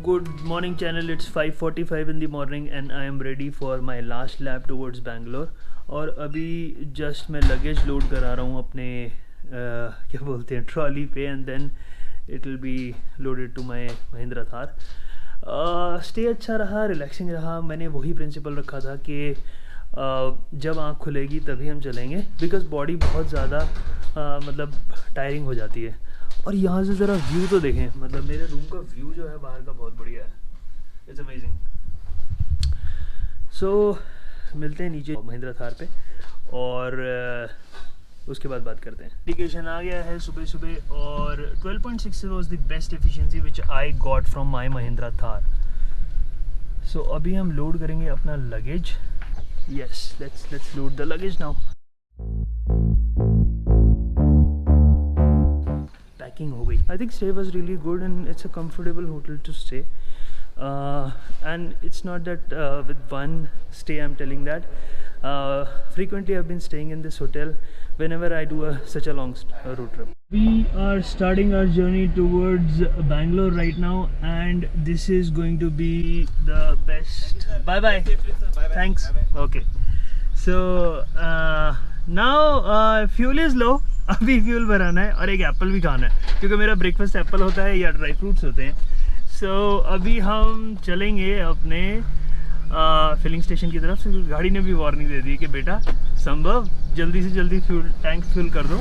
Good morning channel, it's 5:45 in the morning and I am ready for my last lap towards Bangalore. और अभी just मैं luggage load करा रहा हूँ अपने क्या बोलते हैं ट्रॉली पे and then it will be loaded to my Mahindra Thar. Stay अच्छा रहा, रिलैक्सिंग रहा। मैंने वही प्रिंसिपल रखा था कि जब आँख खुलेगी तभी हम चलेंगे, बिकॉज़ बॉडी बहुत ज़्यादा मतलब टायरिंग हो जाती है। और यहाँ से ज़रा व्यू तो देखें, मतलब मेरे रूम का व्यू जो है बाहर का बहुत बढ़िया है, इट्स अमेजिंग। सो मिलते हैं नीचे महिंद्रा थार पे और उसके बाद बात करते हैं। इंडिकेशन आ गया है सुबह सुबह और 12.6 was the best efficiency which I got from my Mahindra Thar. So अभी हम लोड करेंगे अपना luggage. Yes, let's load the luggage now. Packing हो गई। I think stay was really good and it's a comfortable hotel to stay. And it's not that with one stay I'm telling that. Frequently I've been staying in this hotel whenever I do such a long road trip. We are starting our journey towards Bangalore right now and this is going to be the best. Bye bye. Thanks. Okay. So now fuel is low. अभी fuel भराना है और एक Apple भी खाना है क्योंकि मेरा breakfast Apple होता है या ड्राई फ्रूट्स होते हैं। सो अभी हम चलेंगे अपने फिलिंग स्टेशन की तरफ से। गाड़ी ने भी वार्निंग दे दी कि बेटा संभव जल्दी से जल्दी टैंक फिल कर दो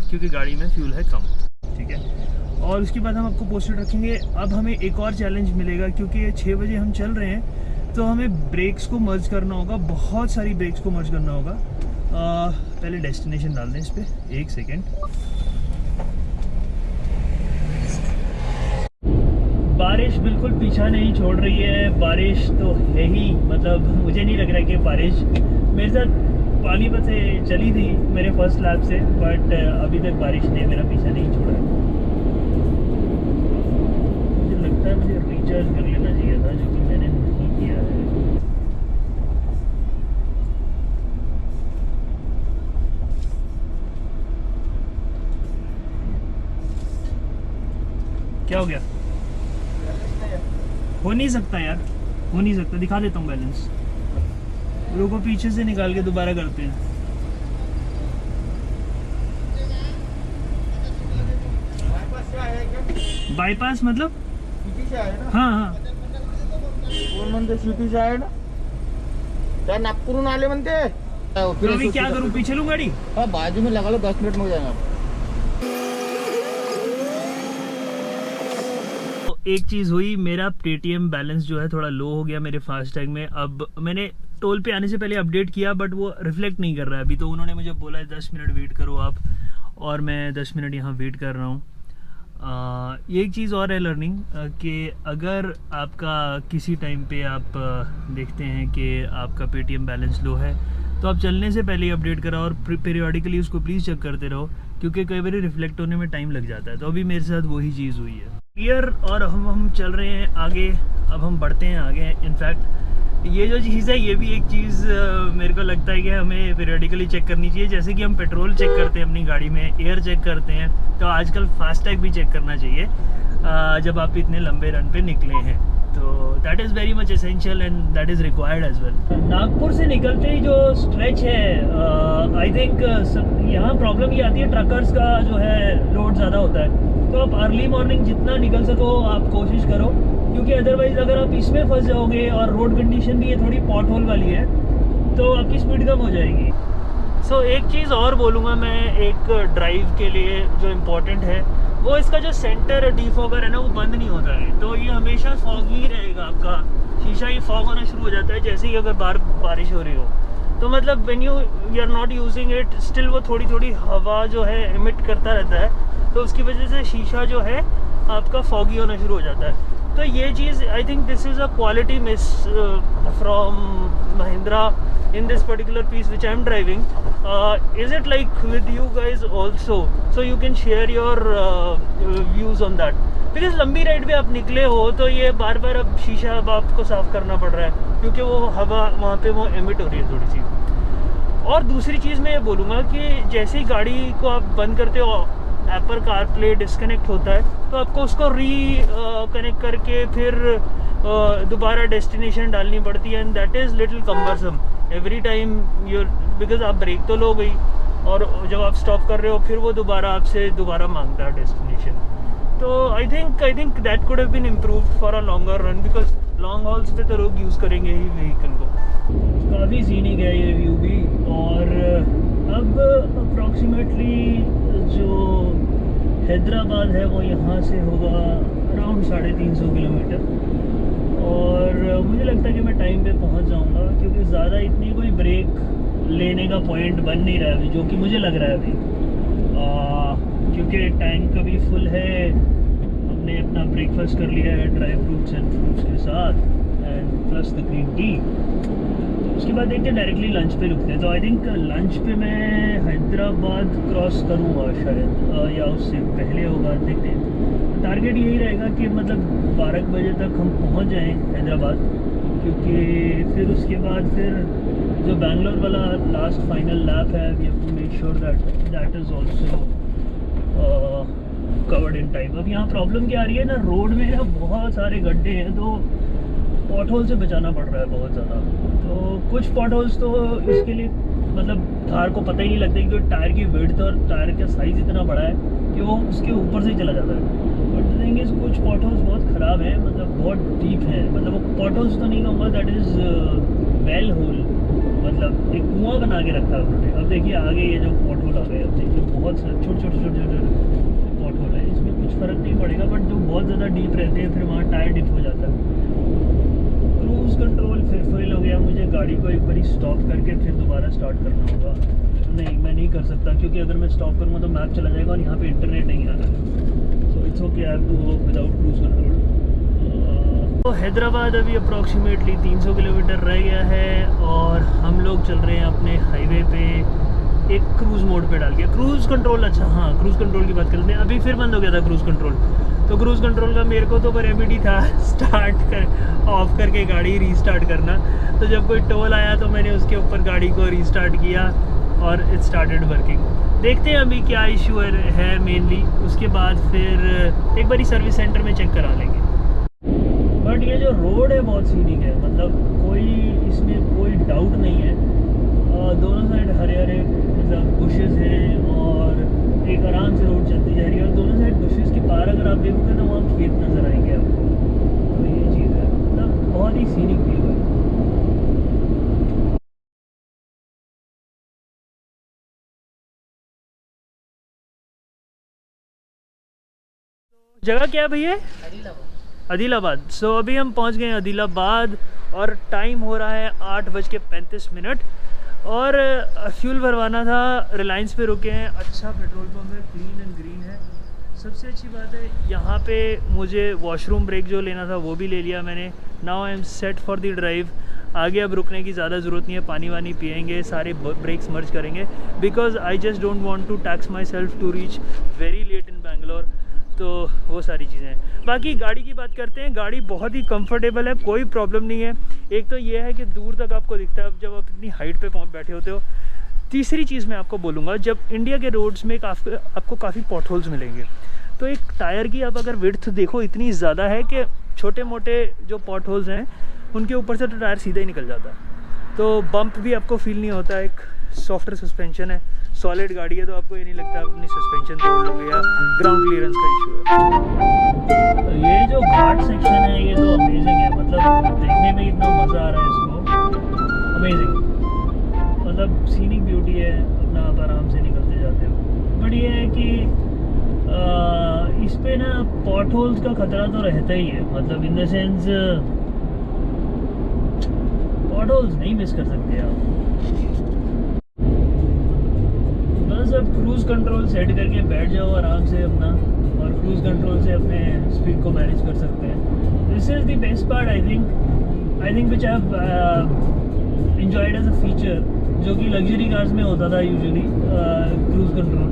क्योंकि गाड़ी में फ्यूल है कम। ठीक है, और उसके बाद हम आपको पोस्टेड रखेंगे। अब हमें एक और चैलेंज मिलेगा क्योंकि 6 बजे हम चल रहे हैं तो हमें ब्रेक्स को मर्ज करना होगा, बहुत सारी ब्रेक्स को मर्ज करना होगा। पहले डेस्टिनेशन डाल दें इस पर, एक सेकेंड। बारिश बिल्कुल पीछा नहीं छोड़ रही है। बारिश तो है ही, मतलब मुझे नहीं लग रहा है कि बारिश मेरे साथ पानीपत से चली थी मेरे फर्स्ट लैप से, बट अभी तक बारिश ने मेरा पीछा नहीं छोड़ा। मुझे लगता है मुझे रिचार्ज कर लेना चाहिए था, जो कि मैंने नहीं किया है। क्या हो गया? हो नहीं सकता यार, हो नहीं सकता। दिखा देता हूँ बैलेंस। रुको, पीछे से निकाल के दोबारा करते हैं। बाईपास मतलब सिटी से आहे ना? हाँ हाँ, कोण म्हणते सिटी से आहे ना? त्या नागपूरहून आले म्हणते। तो अभी क्या करूँ, पीछे लूँ गाड़ी? हाँ, बाजू में लगा लो, 10 मिनट में हो जाएगा। एक चीज़ हुई, मेरा पेटीएम बैलेंस जो है थोड़ा लो हो गया मेरे फास्टैग में। अब मैंने टोल पे आने से पहले अपडेट किया बट वो रिफ्लेक्ट नहीं कर रहा है अभी। तो उन्होंने मुझे बोला है 10 मिनट वेट करो आप, और मैं 10 मिनट यहाँ वेट कर रहा हूँ। ये एक चीज़ और है लर्निंग कि अगर आपका किसी टाइम पे आप देखते हैं कि आपका पेटीएम बैलेंस लो है तो आप चलने से पहले ही अपडेट कराओ और पीरियडिकली उसको प्लीज़ चेक करते रहो क्योंकि कई बार रिफ्लेक्ट होने में टाइम लग जाता है। तो अभी मेरे साथ वही चीज़ हुई है। क्लियर, और हम चल रहे हैं आगे। अब हम बढ़ते हैं आगे। इनफैक्ट ये जो चीज़ है ये भी एक चीज़ मेरे को लगता है कि हमें पीरियडिकली चेक करनी चाहिए। जैसे कि हम पेट्रोल चेक करते हैं अपनी गाड़ी में, एयर चेक करते हैं, तो आजकल फास्टैग भी चेक करना चाहिए जब आप इतने लंबे रन पे निकले हैं। तो that is very much essential and that is required as well. Nagpur से निकलते ही जो स्ट्रेच है, आई थिंक यहाँ प्रॉब्लम ये आती है, ट्रकर्स का जो है लोड ज़्यादा होता है। तो आप अर्ली मॉर्निंग जितना निकल सको आप कोशिश करो, क्योंकि अदरवाइज़ अगर आप इसमें फंस जाओगे और रोड कंडीशन भी ये थोड़ी पॉट होल वाली है तो आपकी स्पीड कम हो जाएगी। सो एक चीज़ और बोलूँगा मैं एक ड्राइव के लिए जो इम्पोर्टेंट है, वो इसका जो सेंटर डिफॉगर है ना वो बंद नहीं होता है। तो ये हमेशा फॉगी रहेगा, आपका शीशा ही फॉग होना शुरू हो जाता है जैसे ही अगर बारिश हो रही हो। तो मतलब when you are not using it still वो थोड़ी थोड़ी हवा जो है इमिट करता रहता है, तो उसकी वजह से शीशा जो है आपका फॉगी होना शुरू हो जाता है। तो ये चीज़ I think this is a quality miss from Mahindra in this particular piece which I am driving. Is it like with you guys also? So you can share your views on that. Because लंबी ride पे आप निकले हो तो ये बार बार अब शीशा अब आपको साफ़ करना पड़ रहा है क्योंकि वो हवा वहाँ पे वो एमिट हो रही है थोड़ी सी। और दूसरी चीज़ मैं ये बोलूँगा कि जैसे ही गाड़ी को आप बंद करते हो एप्पल कारप्ले डिस्कनेक्ट होता है तो आपको उसको कनेक्ट करके फिर दोबारा डेस्टिनेशन डालनी पड़ती है, and that is little cumbersome every time your, because आप ब्रेक तो लो गई और जब आप स्टॉप कर रहे हो फिर वो आपसे दोबारा मांगता है डेस्टिनेशन। तो I think that could have been improved for a longer run, because long hauls पे तो लोग यूज़ करेंगे ही व्हीकल को। काफ़ी सीनिक है ये व्यू भी। और अब अप्रॉक्सीमेटली जो हैदराबाद है वो यहाँ से होगा अराउंड 350 किलोमीटर, और मुझे लगता है कि मैं टाइम पे पहुँच जाऊँगा, क्योंकि ज़्यादा इतनी कोई ब्रेक लेने का पॉइंट बन नहीं रहा है अभी, जो कि मुझे लग रहा है अभी, क्योंकि टैंक अभी फुल है। हमने अपना ब्रेकफास्ट कर लिया है ड्राई फ्रूट्स एंड फ्रूट्स के साथ and plus the green tea. उसके बाद देखते हैं डायरेक्टली लंच पे रुकते हैं। तो आई थिंक लंच पे मैं हैदराबाद क्रॉस करूँगा शायद, या उससे पहले होगा, देखते हैं। टारगेट यही रहेगा कि मतलब 12 बजे तक हम पहुँच जाएँ हैदराबाद, क्योंकि फिर उसके बाद फिर जो बैंगलोर वाला लास्ट फाइनल लैप है, we have to make sure that is also covered in time. अब यहाँ प्रॉब्लम क्या आ रही है ना, रोड में ना बहुत सारे गड्ढे हैं, तो पॉटहोल से बचाना पड़ रहा है बहुत ज़्यादा। तो कुछ पॉटहोल्स तो इसके लिए मतलब कार को पता ही नहीं लगता, क्योंकि टायर की विड्थ और टायर का साइज़ इतना बड़ा है कि वो उसके ऊपर से ही चला जाता है। बट द थिंग इज़ कुछ पॉटहोल्स बहुत ख़राब हैं, मतलब बहुत डीप हैं, मतलब वो पॉटहोल्स तो नहीं कहूँगा, दैट इज़ वेल होल, मतलब एक कुआं बना के रखा है उन्होंने। अब देखिए आगे ये जो पॉटहोल आ गए, अब देखिए बहुत छोटे छोटे पॉटहोल है, इसमें कुछ फ़र्क नहीं पड़ेगा, बट जो बहुत ज़्यादा डीप रहते हैं फिर वहाँ टायर डिप हो जाता है। क्रूज़ कंट्रोल फिर फेल हो गया, मुझे गाड़ी को एक बारी स्टॉप करके फिर दोबारा स्टार्ट करना होगा। नहीं, मैं नहीं कर सकता, क्योंकि अगर मैं स्टॉप करूँगा तो मैप चला जाएगा और यहाँ पे इंटरनेट नहीं आ रहा है। So it's okay, I have to work without cruise control. तो हैदराबाद अभी अप्रॉक्सीमेटली 300 किलोमीटर रह गया है, और हम लोग चल रहे हैं अपने हाईवे पे एक क्रूज़ मोड पे डाल के। क्रूज़ कंट्रोल, अच्छा हाँ, क्रूज़ कंट्रोल की बात करते हैं। अभी फिर बंद हो गया था क्रूज़ कंट्रोल, तो क्रूज़ कंट्रोल का मेरे को तो रेमेडी था ऑफ करके गाड़ी रीस्टार्ट करना। तो जब कोई टोल आया तो मैंने उसके ऊपर गाड़ी को रीस्टार्ट किया और इट स्टार्टेड वर्किंग। देखते हैं अभी क्या इशू है मेनली, उसके बाद फिर एक बारी सर्विस सेंटर में चेक करा लेंगे। बट ये जो रोड है बहुत सीनिक है, मतलब कोई इसमें कोई डाउट नहीं है। दोनों साइड हरे हरे मतलब बुशेस हैं, और एक आराम से रोड चलती जा रही है, और दोनों साइड बुशेस के पार अगर आप देखोगे तो वहाँ खेत नज़र आएंगे आपको। तो ये चीज़ है, मतलब बहुत ही सीनिक व्यू है। जगह क्या है भैया? आदिलाबाद। सो अभी हम पहुंच गए हैं आदिलाबाद, और टाइम हो रहा है 8:35, और फ्यूल भरवाना था। रिलायंस पे रुके हैं, अच्छा पेट्रोल पंप है, क्लीन एंड ग्रीन है। सबसे अच्छी बात है यहाँ पे मुझे वॉशरूम ब्रेक जो लेना था वो भी ले लिया मैंने। Now I am set for the drive. आगे अब रुकने की ज़्यादा ज़रूरत नहीं है, पानी वानी पिएंगे, सारे ब्रेक्स मर्ज करेंगे, because I just don't want to tax myself to reach very late in Bangalore. तो वो सारी चीज़ें हैं। बाकी गाड़ी की बात करते हैं, गाड़ी बहुत ही कंफर्टेबल है, कोई प्रॉब्लम नहीं है। एक तो ये है कि दूर तक आपको दिखता है जब आप इतनी हाइट पे बैठे होते हो। तीसरी चीज़ मैं आपको बोलूँगा, जब इंडिया के रोड्स में आपको काफ़ी पॉटहोल्स मिलेंगे, तो एक टायर की आप अगर विड्थ देखो इतनी ज़्यादा है कि छोटे मोटे जो पॉटहोल्स हैं उनके ऊपर से तो टायर सीधा ही निकल जाता है। तो बम्प भी आपको फील नहीं होता, एक सॉफ्टर सस्पेंशन है, सॉलिड गाड़ी है, तो आपको ये नहीं लगता आप अपनी सस्पेंशन तोड़ लोगे या ग्राउंड क्लियरेंस का इशू है। तो ये जो घाट सेक्शन है ये तो अमेजिंग है, मतलब देखने में इतना मज़ा आ रहा है इसको, अमेजिंग, मतलब सीनिक ब्यूटी है, अपना आप आराम से निकलते जाते हो। बट ये है कि इस पे ना पॉटहोल्स का खतरा तो रहता ही है, मतलब इन द सेंस पॉटहोल्स नहीं मिस कर सकते आप। बस अब क्रूज़ कंट्रोल सेट करके बैठ जाओ आराम से अपना, और क्रूज़ कंट्रोल से अपने स्पीड को मैनेज कर सकते हैं। This is the best part I think which I have enjoyed as a feature, जो कि लग्जरी कार्स में होता था यूजुअली, क्रूज़ कंट्रोल।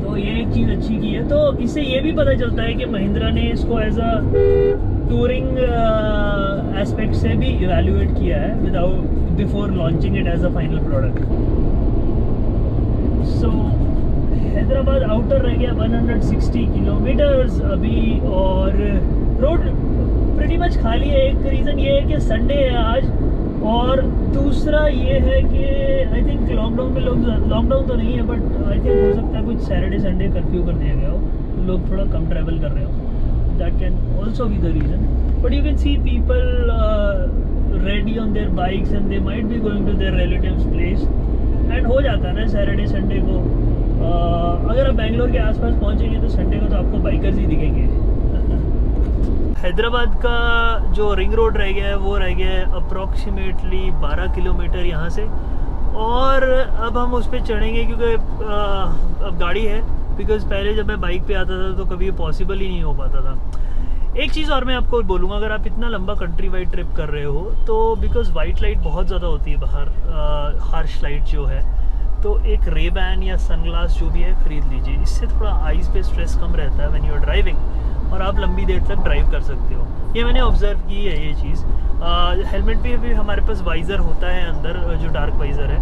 तो ये एक चीज़ अच्छी की है। तो इससे ये भी पता चलता है कि महिंद्रा ने इसको एज अ टूरिंग एस्पेक्ट से भी इवैल्यूएट किया है before launching it as a final product. So Hyderabad outer रह गया 160 किलोमीटर्स अभी, और रोड प्रीटी मच खाली है। एक रीज़न ये है कि संडे है आज, और दूसरा ये है कि आई थिंक लॉकडाउन में लोग, लॉकडाउन तो नहीं है बट आई थिंक हो सकता है कुछ सैटरडे संडे कर्फ्यू कर दिया गया हो, तो लोग थोड़ा कम ट्रैवल कर रहे हो। That can also be the reason, but you can see people ready on their bikes and they might be going to their relatives place. And हो जाता है ना सैटरडे संडे को। अगर आप बेंगलोर के आसपास पहुंचेंगे तो संडे को तो आपको बाइकर्स ही दिखेंगे। हैदराबाद का जो रिंग रोड रह गया है वो रह गया है अप्रॉक्सीमेटली 12 किलोमीटर यहाँ से, और अब हम उस पर चढ़ेंगे क्योंकि अब गाड़ी है। बिकॉज पहले जब मैं बाइक पे आता था तो कभी ये पॉसिबल ही नहीं हो पाता था। एक चीज़ और मैं आपको बोलूँगा, अगर आप इतना लंबा कंट्री वाइड ट्रिप कर रहे हो तो बिकॉज वाइट लाइट बहुत ज़्यादा होती है बाहर, हार्श लाइट जो है, तो एक रेबैन या सनग्लास जो भी है ख़रीद लीजिए। इससे थोड़ा आइज़ पे स्ट्रेस कम रहता है व्हेन यू आर ड्राइविंग, और आप लंबी देर तक ड्राइव कर सकते हो। ये मैंने ऑब्जर्व की है ये चीज़। हेलमेट पे भी हमारे पास वाइज़र होता है अंदर, जो डार्क वाइज़र है,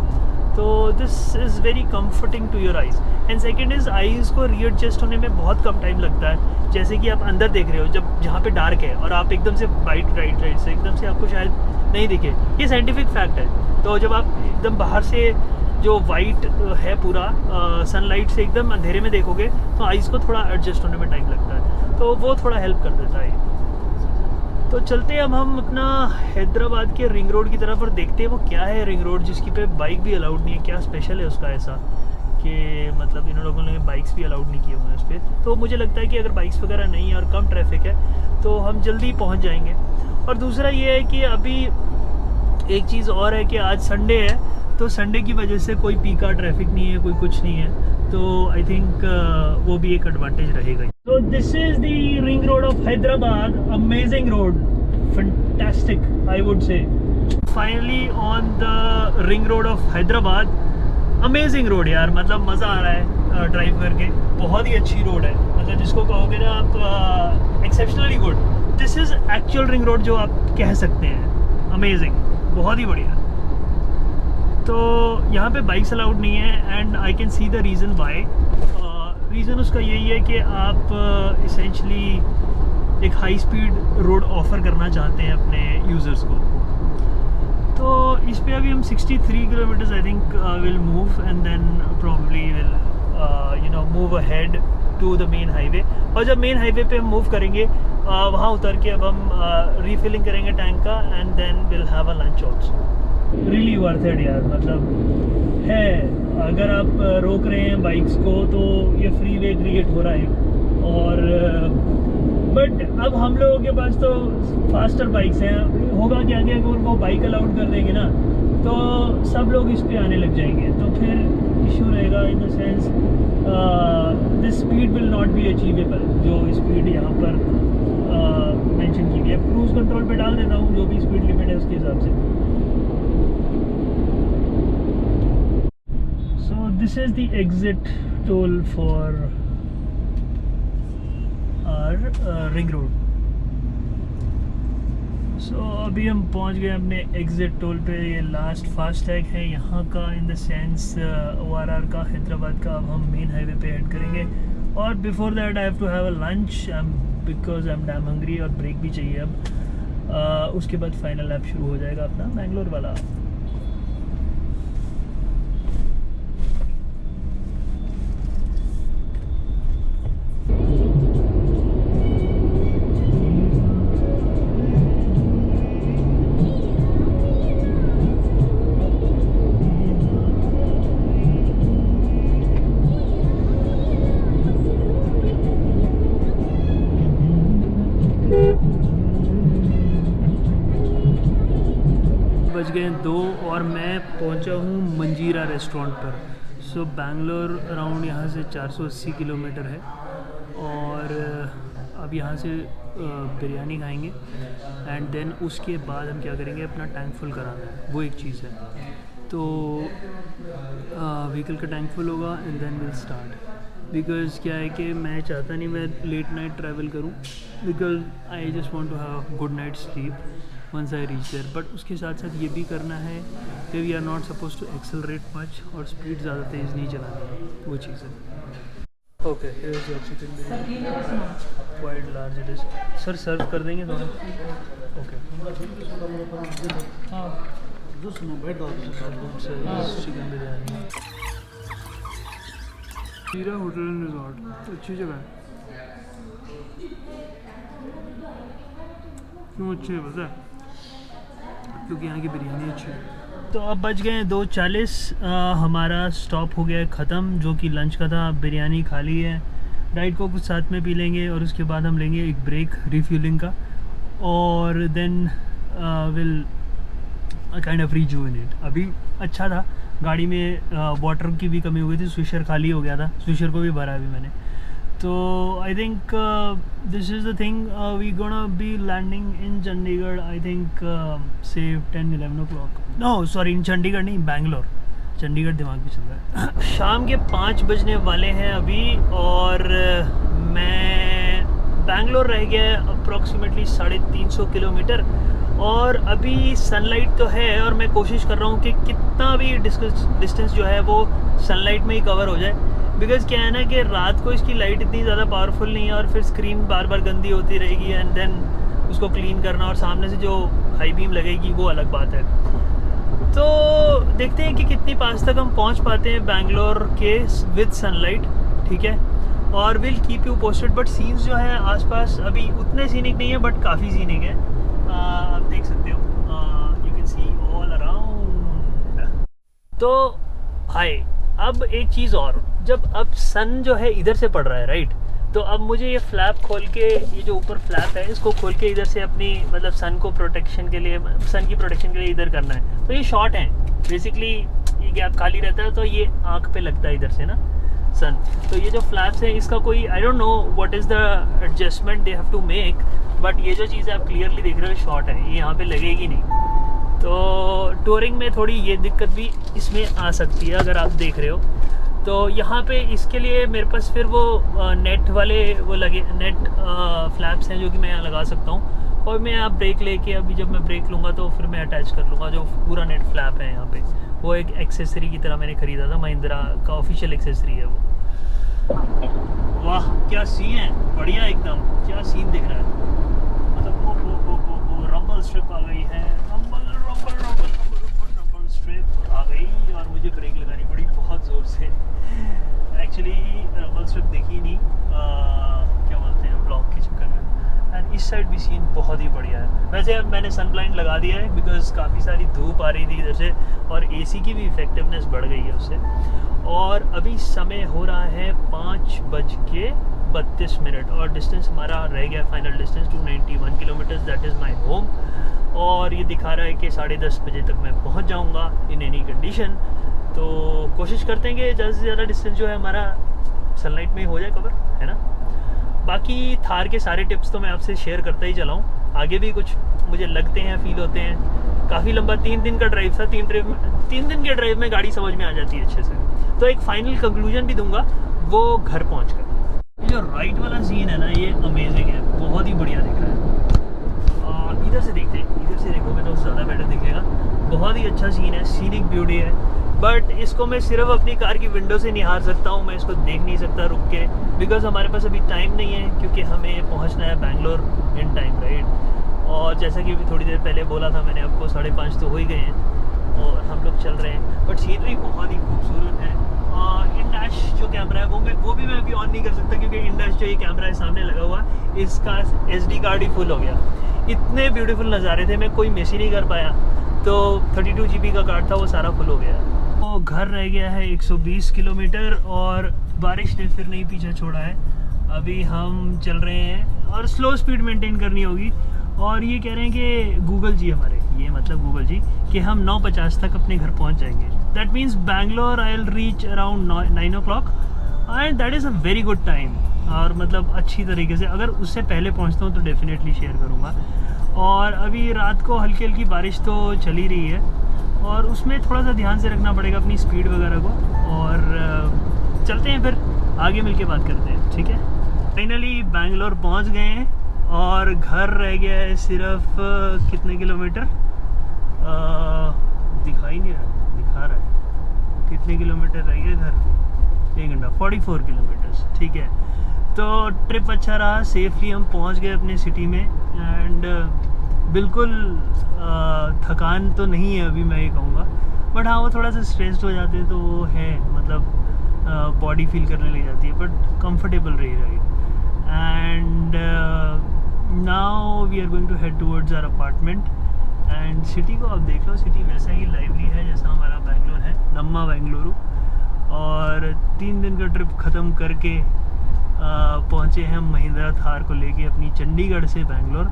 तो this is very comforting to your eyes. And second is eyes को रीएडजस्ट होने में बहुत कम टाइम लगता है। जैसे कि आप अंदर देख रहे हो, जब जहाँ पे डार्क है और आप एकदम से राइट से एकदम से आपको शायद नहीं दिखे, ये साइंटिफिक फैक्ट है। तो जब आप एकदम बाहर से जो वाइट है पूरा सनलाइट से एकदम अंधेरे में देखोगे तो आइज़ को थोड़ा एडजस्ट होने में टाइम लगता है, तो वो थोड़ा हेल्प कर देता है। तो चलते हैं अब हम अपना हैदराबाद के रिंग रोड की तरफ और देखते हैं वो क्या है रिंग रोड, जिसकी पे बाइक भी अलाउड नहीं है। क्या स्पेशल है उसका ऐसा कि मतलब इन लोगों ने बाइक्स भी अलाउड नहीं किए हुए हैं उस पर। तो मुझे लगता है कि अगर बाइक्स वगैरह नहीं है और कम ट्रैफिक है तो हम जल्दी पहुंच जाएंगे। और दूसरा ये है कि अभी एक चीज़ और है कि आज संडे है, तो संडे की वजह से कोई पीका ट्रैफिक नहीं है, कोई कुछ नहीं है, तो आई थिंक वो भी एक एडवांटेज रहेगा। तो this is the ring road of Hyderabad, amazing road, fantastic I would say. Finally on the ring road of Hyderabad, amazing road यार, मतलब मज़ा आ रहा है ड्राइव करके। बहुत ही अच्छी रोड है, मतलब जिसको कहोगे ना आप exceptionally good. This is actual ring road जो आप कह सकते हैं, अमेजिंग, बहुत ही बढ़िया। तो यहाँ पे बाइक्स अलाउड नहीं है and I can see the reason why. Reason उसका यही है कि आप इसेंशली एक हाई स्पीड रोड ऑफ़र करना चाहते हैं अपने यूज़र्स को। तो इस पे अभी हम 63 kilometers I think will move and then probably will move ahead to the main highway. और जब मेन हाईवे पे हम मूव करेंगे वहाँ उतर के अब हम रीफिलिंग करेंगे टैंक का and then will have a lunch also. Really worth it यार, मतलब है। अगर आप रोक रहे हैं बाइक्स को तो ये फ्री वे क्रिएट हो रहा है। और बट अब हम लोगों के पास तो फास्टर बाइक्स हैं, होगा क्या कि अगर वो बाइक अलाउड कर देंगे ना तो सब लोग इस पे आने लग जाएंगे, तो फिर इशू रहेगा in the sense this speed will not be achievable. जो स्पीड यहाँ पर मेंशन की गई है, क्रूज कंट्रोल पे डाल देता हूँ जो भी स्पीड लिमिट है उसके हिसाब से। So this is the exit toll for our ring road. So अभी हम पहुंच गए अपने एग्जिट टोल पे। ये लास्ट फास्टैग है यहाँ का, इन द सेंस ORR का, हैदराबाद का। अब हम मेन हाईवे पे हेड करेंगे और before that I have to have a lunch because I am damn hungry और ब्रेक भी चाहिए अब। उसके बाद फाइनल लैप शुरू हो जाएगा अपना मैंगलोर वाला। बज गए 2 और मैं पहुंचा हूं मंजीरा रेस्टोरेंट पर। सो बैंगलोर अराउंड यहाँ से 480 किलोमीटर है और अब यहाँ से बिरयानी खाएंगे एंड देन उसके बाद हम क्या करेंगे, अपना टैंक फुल कराना है, वो एक चीज़ है। तो व्हीकल का टैंक फुल होगा and then will start. Because क्या है कि मैं चाहता नहीं मैं लेट नाइट ट्रैवल करूँ, because I just want to have good night sleep. Once I reach there. But उसके साथ साथ ये भी करना है कि we are not suppose to accelerate much और स्पीड ज़्यादा तेज़ नहीं चलानी है, वो चीज़ है। Okay, here's your chicken biryani, quite large it is. Sir serve कर देंगे थोड़ा? ओके, हाँ chicken biryani. Heera hotel and resort अच्छी जगह है, क्यों अच्छी है पता है? क्योंकि यहाँ की बिरयानी अच्छी है। तो अब बज गए हैं 2:40, हमारा स्टॉप हो गया है ख़त्म, जो कि लंच का था। बिरयानी खा ली है, डाइट को कुछ साथ में पी लेंगे और उसके बाद हम लेंगे एक ब्रेक रिफ्यूलिंग का, और then will kind of rejuvenate. अभी अच्छा था, गाड़ी में वाटर की भी कमी हो गई थी, स्विशर खाली हो गया था, स्विशर को भी भरा अभी मैंने। तो I think this is the thing, we gonna be landing in Chandigarh I think say 10-11 o'clock। No sorry, इन चंडीगढ़ नहीं, बैंगलोर। चंडीगढ़ दिमाग में चल रहा है। शाम के 5 बजने वाले हैं अभी, और मैं बैंगलोर रह गया है अप्रॉक्सीमेटली 350 किलोमीटर, और अभी सनलाइट तो है और मैं कोशिश कर रहा हूँ कि कितना भी डिस्टेंस जो है वो सनलाइट में ही कवर हो जाए। बिकॉज़ क्या है ना कि रात को इसकी लाइट इतनी ज़्यादा पावरफुल नहीं है, और फिर स्क्रीन बार बार गंदी होती रहेगी, एंड देन उसको क्लीन करना और सामने से जो हाई बीम लगेगी वो अलग बात है। तो देखते हैं कि कितनी पास तक हम पहुँच पाते हैं बैंगलोर के विद सनलाइट, ठीक है, और will keep you posted. But scenes जो है आसपास अभी उतने सीनिक नहीं है, बट काफ़ी सीनिक है, आप देख सकते हो, you can see all around. तो हाय, अब एक चीज़ और, जब अब सन जो है इधर से पड़ रहा है राइट, तो अब मुझे ये फ्लैप खोल के, ये जो ऊपर फ्लैप है इसको खोल के इधर से अपनी मतलब सन को प्रोटेक्शन के लिए, सन की प्रोटेक्शन के लिए इधर करना है। तो ये शॉर्ट है बेसिकली, ये गैप खाली रहता है तो ये आँख पे लगता है इधर से ना सन। तो ये जो फ्लैप्स है इसका कोई I don't know what is the adjustment they have to make, but ये जो चीज़ आप क्लियरली देख रहे हो शॉर्ट है, ये यहाँ पे लगेगी नहीं। तो टूरिंग में थोड़ी ये दिक्कत भी इसमें आ सकती है अगर आप देख रहे हो। तो यहाँ पे इसके लिए मेरे पास फिर वो नेट वाले वो लगे, नेट फ्लैप्स हैं जो कि मैं यहाँ लगा सकता हूँ, और मैं यहाँ ब्रेक लेके अभी जब मैं ब्रेक लूँगा तो फिर मैं अटैच कर लूँगा जो पूरा नेट फ्लैप है यहाँ पे। वो एक एक्सेसरी की तरह मैंने ख़रीदा था, महिंद्रा का ऑफिशियल एक्सेसरी है वो। वाह क्या सीन है, बढ़िया एकदम, क्या सीन दिख रहा है। मतलब वो रंबल स्ट्रिप आ गई है, रंबल स्ट्रिप आ गई, और मुझे ब्रेक लगानी पड़ी बहुत ज़ोर से। एक्चुअली रंबल स्ट्रिप देखी नहीं, क्या बोलते हैं ब्लॉक के चक्कर में। एंड इस साइड भी सीन बहुत ही बढ़िया है। वैसे अब मैंने सन ब्लाइंड लगा दिया है बिकॉज काफ़ी सारी धूप आ रही थी इधर से, और एसी की भी इफेक्टिवनेस बढ़ गई है उससे। और अभी समय हो रहा है 5:32 और डिस्टेंस हमारा रह गया final distance 291 kilometres, that is my home. और ये दिखा रहा है कि 10:30 बजे तक मैं पहुंच जाऊंगा इन एनी कंडीशन। तो कोशिश करते हैं कि ज़्यादा से ज़्यादा डिस्टेंस जो है हमारा सनलाइट में हो जाए कवर, है ना। बाकी थार के सारे टिप्स तो मैं आपसे शेयर करता ही चला हूँ, आगे भी कुछ मुझे लगते हैं, फील होते हैं। काफ़ी लंबा 3 दिन का ड्राइव था, 3 दिन के ड्राइव में गाड़ी समझ में आ जाती है अच्छे से। तो एक फाइनल कंक्लूजन भी दूंगा वो घर पहुंचकर। ये जो राइट वाला सीन है ना, ये अमेजिंग है, बहुत ही बढ़िया दिख रहा है। इधर से देखते हैं, इधर से देखोगे तो ज़्यादा बेटर दिखेगा। बहुत ही अच्छा सीन है, सीनिक ब्यूटी है, बट इसको मैं सिर्फ अपनी कार की विंडो से निहार सकता हूँ, मैं इसको देख नहीं सकता रुक के, बिकॉज हमारे पास अभी टाइम नहीं है, क्योंकि हमें पहुँचना है बैंगलोर इन टाइम राइट। और जैसा कि अभी थोड़ी देर पहले बोला था मैंने आपको, 5:30 तो हो ही गए हैं और हम लोग चल रहे हैं। बट सीनरी बहुत ही खूबसूरत है। इन डैश जो कैमरा है वो भी मैं अभी ऑन नहीं कर सकता, क्योंकि इन डैश जो ये कैमरा है सामने लगा हुआ, इसका SD कार्ड ही फुल हो गया। इतने ब्यूटीफुल नज़ारे थे, मैं कोई मिस ही नहीं कर पाया। तो 32 GB का कार्ड था, वो सारा फुल हो गया। तो घर रह गया है 120 किलोमीटर, और बारिश ने फिर नहीं पीछा छोड़ा है। अभी हम चल रहे हैं और स्लो स्पीड मेंटेन करनी होगी। और ये कह रहे हैं कि गूगल जी हमारे, ये मतलब गूगल जी, कि हम 9:50 तक अपने घर पहुंच जाएंगे। That means Bangalore I will reach around 9 o'clock, and that is a very good time. और मतलब अच्छी तरीके से, अगर उससे पहले पहुंचता हूँ तो डेफिनेटली शेयर करूँगा। और अभी रात को हल्की हल्की बारिश तो चल ही रही है, और उसमें थोड़ा सा ध्यान से रखना पड़ेगा अपनी स्पीड वगैरह को। और चलते हैं फिर आगे मिलके बात करते हैं, ठीक है। फाइनली बैंगलोर पहुंच गए हैं, और घर रह गया है सिर्फ कितने किलोमीटर, दिखाई नहीं रहा, दिखा रहा है कितने किलोमीटर रह गया घर, 1 घंटा 44 किलोमीटर्स। ठीक है, तो ट्रिप अच्छा रहा, सेफली हम पहुंच गए अपने सिटी में। एंड बिल्कुल थकान तो नहीं है अभी, मैं ये कहूँगा, बट हाँ वो थोड़ा सा स्ट्रेस्ड हो जाते हैं तो वो है, मतलब बॉडी फील करने लग जाती है, बट कंफर्टेबल रही ride. And now we are going to head towards our apartment. And city को आप देख लो, सिटी वैसा ही लाइवली है जैसा हमारा बेंगलोर है, नम्मा बेंगलुरु। और 3 दिन का ट्रिप ख़त्म करके पहुँचे हैं महिंद्रा थार को लेके अपनी चंडीगढ़ से बेंगलोर।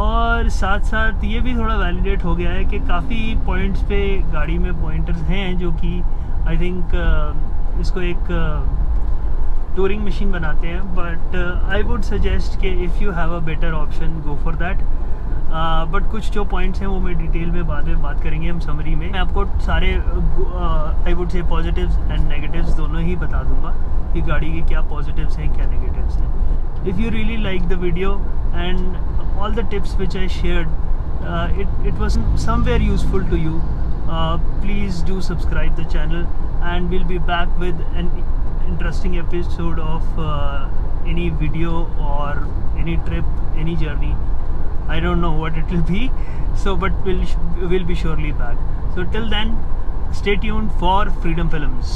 और साथ साथ ये भी थोड़ा वैलिडेट हो गया है कि काफ़ी पॉइंट्स पे गाड़ी में पॉइंटर्स हैं जो कि आई थिंक इसको एक टूरिंग मशीन बनाते हैं, बट आई वुड सजेस्ट कि if you have a better option go for that. But कुछ जो पॉइंट्स हैं वो मैं डिटेल में बाद में बात करेंगे हम समरी में। मैं आपको सारे I would say positives and negatives दोनों ही बता दूंगा कि गाड़ी के क्या पॉजिटिव्स हैं क्या नेगेटिव्स हैं। If you really like the video and all the tips which I shared, it was somewhere useful to you, please do subscribe the channel, and we'll be back with an interesting episode of any video or any trip, any journey. I don't know what it will be, so but we'll be surely back. So till then, stay tuned for Freedom Films.